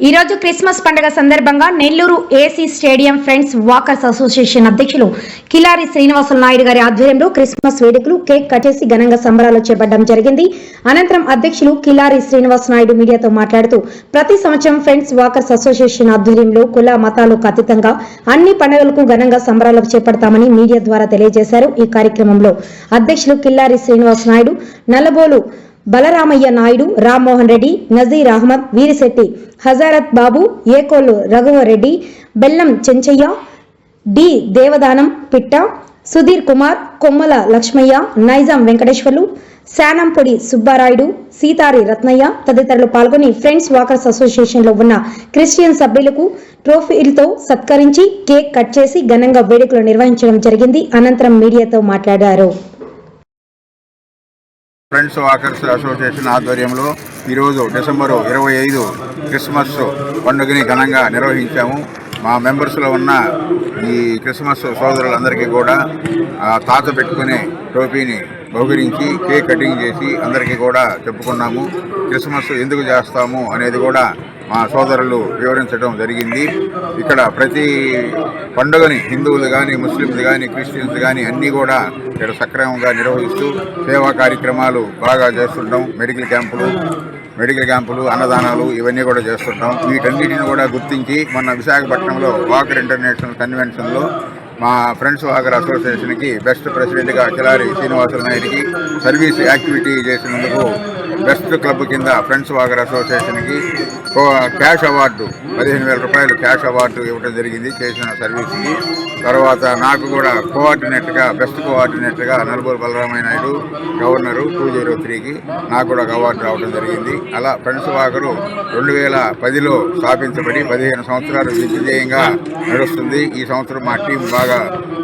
ఈ రోజు క్రిస్మస్ పండుగ సందర్భంగా Nellore AC stadium friends walkers association అధ్యక్షులు కిలారి శ్రీనివాసులు నాయుడు గారి ఆధ్వర్యంలో క్రిస్మస్ వేడుకలు కేక్ కట్ చేసి ఘనంగా సంబరాలు చేపట్టడం జరిగింది. అనంతరం అధ్యక్షులు కిలారి శ్రీనివాస్ నాయుడు మీడియాతో మాట్లాడుతూ ప్రతి సంవత్సరం ఫ్రెండ్స్ వాకర్స్ అసోసియేషన్ ఆధ్వర్యంలో కుల మతాలకు అతీతంగా అన్ని పండుగలకు ఘనంగా సంబరాలు చేపడతామని మీడియా ద్వారా తెలియజేశారు. ఈ కార్యక్రమంలో అధ్యక్షులు కిలారి శ్రీనివాస్ నాయుడు, నల్లబోలు బలరామయ్య నాయుడు, రామ్మోహన్ రెడ్డి, నజీర్ అహ్మద్, వీరిశెట్టి హజారత్ బాబు, ఏకోలు రఘువరెడ్డి, బెల్లం చెంచయ్య, డి దేవదానం పిట్ట, సుధీర్ కుమార్, కొమ్మల లక్ష్మయ్య, నైజాం వెంకటేశ్వర్లు, శానంపొడి సుబ్బారాయుడు, సీతారి రత్నయ్య తదితరులు పాల్గొని ఫ్రెండ్స్ వాకర్స్ అసోసియేషన్ లో ఉన్న క్రిస్టియన్ సభ్యులకు ట్రోఫీలతో సత్కరించి కేక్ కట్ చేసి ఘనంగా వేడుకలు నిర్వహించడం జరిగింది. అనంతరం మీడియాతో మాట్లాడారు. ఫ్రెండ్స్ వాకర్స్ అసోసియేషన్ ఆధ్వర్యంలో ఈరోజు డిసెంబరు 25 క్రిస్మస్ పండుగని ఘనంగా నిర్వహించాము. మా మెంబర్స్లో ఉన్న ఈ క్రిస్మస్ సోదరులందరికీ కూడా తాత పెట్టుకునే టోపీని బహుకరించి కేక్ కటింగ్ చేసి అందరికీ కూడా చెప్పుకున్నాము. క్రిస్మస్ ఎందుకు చేస్తాము అనేది కూడా మా సోదరులు వివరించడం జరిగింది. ఇక్కడ ప్రతి పండుగని హిందువులు కానీ, ముస్లింలు కానీ, క్రిస్టియన్స్ కానీ అన్నీ కూడా ఇక్కడ సక్రమంగా నిర్వహిస్తూ సేవా కార్యక్రమాలు బాగా చేస్తుంటాం. మెడికల్ క్యాంపులు, అన్నదానాలు ఇవన్నీ కూడా చేస్తుంటాం. వీటన్నిటిని కూడా గుర్తించి మొన్న విశాఖపట్నంలో వాకర్ ఇంటర్నేషనల్ కన్వెన్షన్లో మా ఫ్రెండ్స్ వాకర్ అసోసియేషన్కి బెస్ట్ ప్రెసిడెంట్గా కిలారి శ్రీనివాసులు నాయుడికి సర్వీస్ యాక్టివిటీ చేసినందుకు బెస్ట్ క్లబ్ కింద ఫ్రెండ్స్ వాకర్ అసోసియేషన్కి క్యాష్ అవార్డు 15,000 రూపాయలు క్యాష్ అవార్డు ఇవ్వడం జరిగింది చేసిన సర్వీస్కి. తర్వాత నాకు కూడా బెస్ట్ కోఆర్డినేటర్గా నల్లబోలు బలరామయ్య నాయుడు గవర్నరు 2003కి నాకు కూడా ఒక అవార్డు రావడం జరిగింది. అలా ఫ్రెండ్స్ వాకరు 2010లో స్థాపించబడి 15 సంవత్సరాలు దిగ్విజయంగా నడుస్తుంది. ఈ సంవత్సరం మా టీం బాగా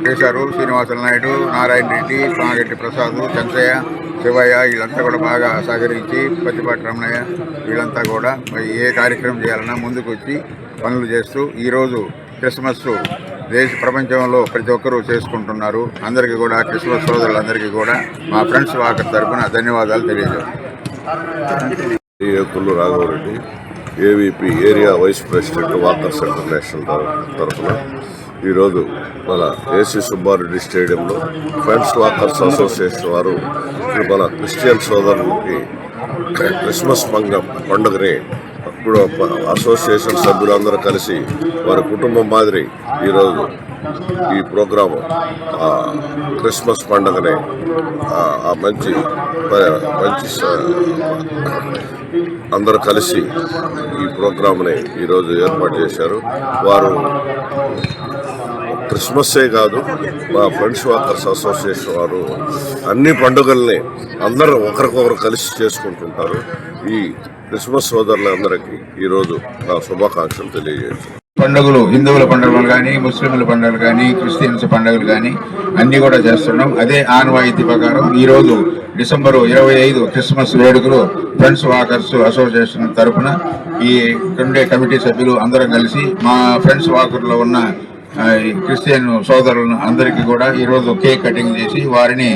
చేశారు. శ్రీనివాసులు నాయుడు, నారాయణ రెడ్డి, స్వామిగట్టి ప్రసాద్, చెంచయ్య, శివయ్య వీళ్ళంతా కూడా బాగా సహకరించి, పచ్చిపాటి రమణయ్య వీళ్ళంతా కూడా ఏ కార్యక్రమం చేయాలన్నా ముందుకు వచ్చి పనులు చేస్తూ ఈరోజు క్రిస్మస్ ప్రపంచంలో ప్రతి ఒక్కరూ చేసుకుంటున్నారు. అందరికీ కూడా క్రిస్మస్ సోదరులందరికీ కూడా మా ఫ్రెండ్స్ వాకర్ తరఫున ధన్యవాదాలు తెలియజేస్తాను. Raghavareddy, AVP area vice president walkers international తరఫున ఈరోజు మన ఏసీ సుబ్బారెడ్డి స్టేడియంలో ఫ్రెండ్స్ వాకర్స్ అసోసియేషన్ వారు మన క్రిస్టియన్ సోదరులకి క్రిస్మస్ పండుగని ఇప్పుడు అసోసియేషన్ సభ్యులందరూ కలిసి వారి కుటుంబం మాదిరి ఈరోజు ఈ ప్రోగ్రాము క్రిస్మస్ పండుగని మంచి అందరూ కలిసి ఈ ప్రోగ్రామ్ని ఈరోజు ఏర్పాటు చేశారు. వారు క్రిస్మస్సే కాదు, మా ఫ్రెండ్స్ వాకర్స్ అసోసియేషన్ వారు అన్ని పండుగల్ని అందరూ ఒకరికొకరు కలిసి చేసుకుంటుంటారు. ఈ క్రిస్మస్ సోదరులందరికీ ఈరోజు నా శుభాకాంక్షలు తెలియజేస్తాను. పండుగలు హిందువుల పండుగలు కానీ, ముస్లింల పండుగలు కానీ, క్రిస్టియన్స్ పండుగలు కానీ అన్నీ కూడా చేస్తున్నాం. అదే ఆనవాయితీ ప్రకారం ఈరోజు డిసెంబరు 25 క్రిస్మస్ వేడుకలు ఫ్రెండ్స్ వాకర్స్ అసోసియేషన్ తరఫున ఈ ఉండే కమిటీ సభ్యులు అందరం కలిసి మా ఫ్రెండ్స్ వాకర్లో ఉన్న క్రిస్టియన్ సోదరులను అందరికీ కూడా ఈరోజు కేక్ కటింగ్ చేసి వారిని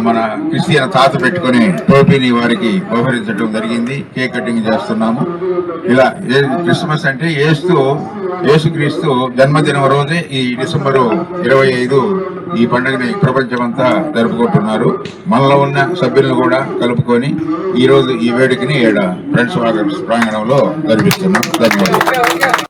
మన క్రిస్టియన్ తాత పెట్టుకుని టోపీని వారికి బహుకరించడం జరిగింది. కేక్ కటింగ్ చేస్తున్నాము. ఇలా క్రిస్మస్ అంటే యేసుక్రీస్తు జన్మదినం రోజే ఈ డిసెంబరు 25 ఈ పండుగని ప్రపంచమంతా జరుపుకుంటున్నారు. మనలో ఉన్న సభ్యులను కూడా కలుపుకొని ఈరోజు ఈ వేడుకని ఫ్రెండ్స్ వాకర్స్ ప్రాంగణంలో జరిపిస్తున్నాం. ధన్యవాదాలు.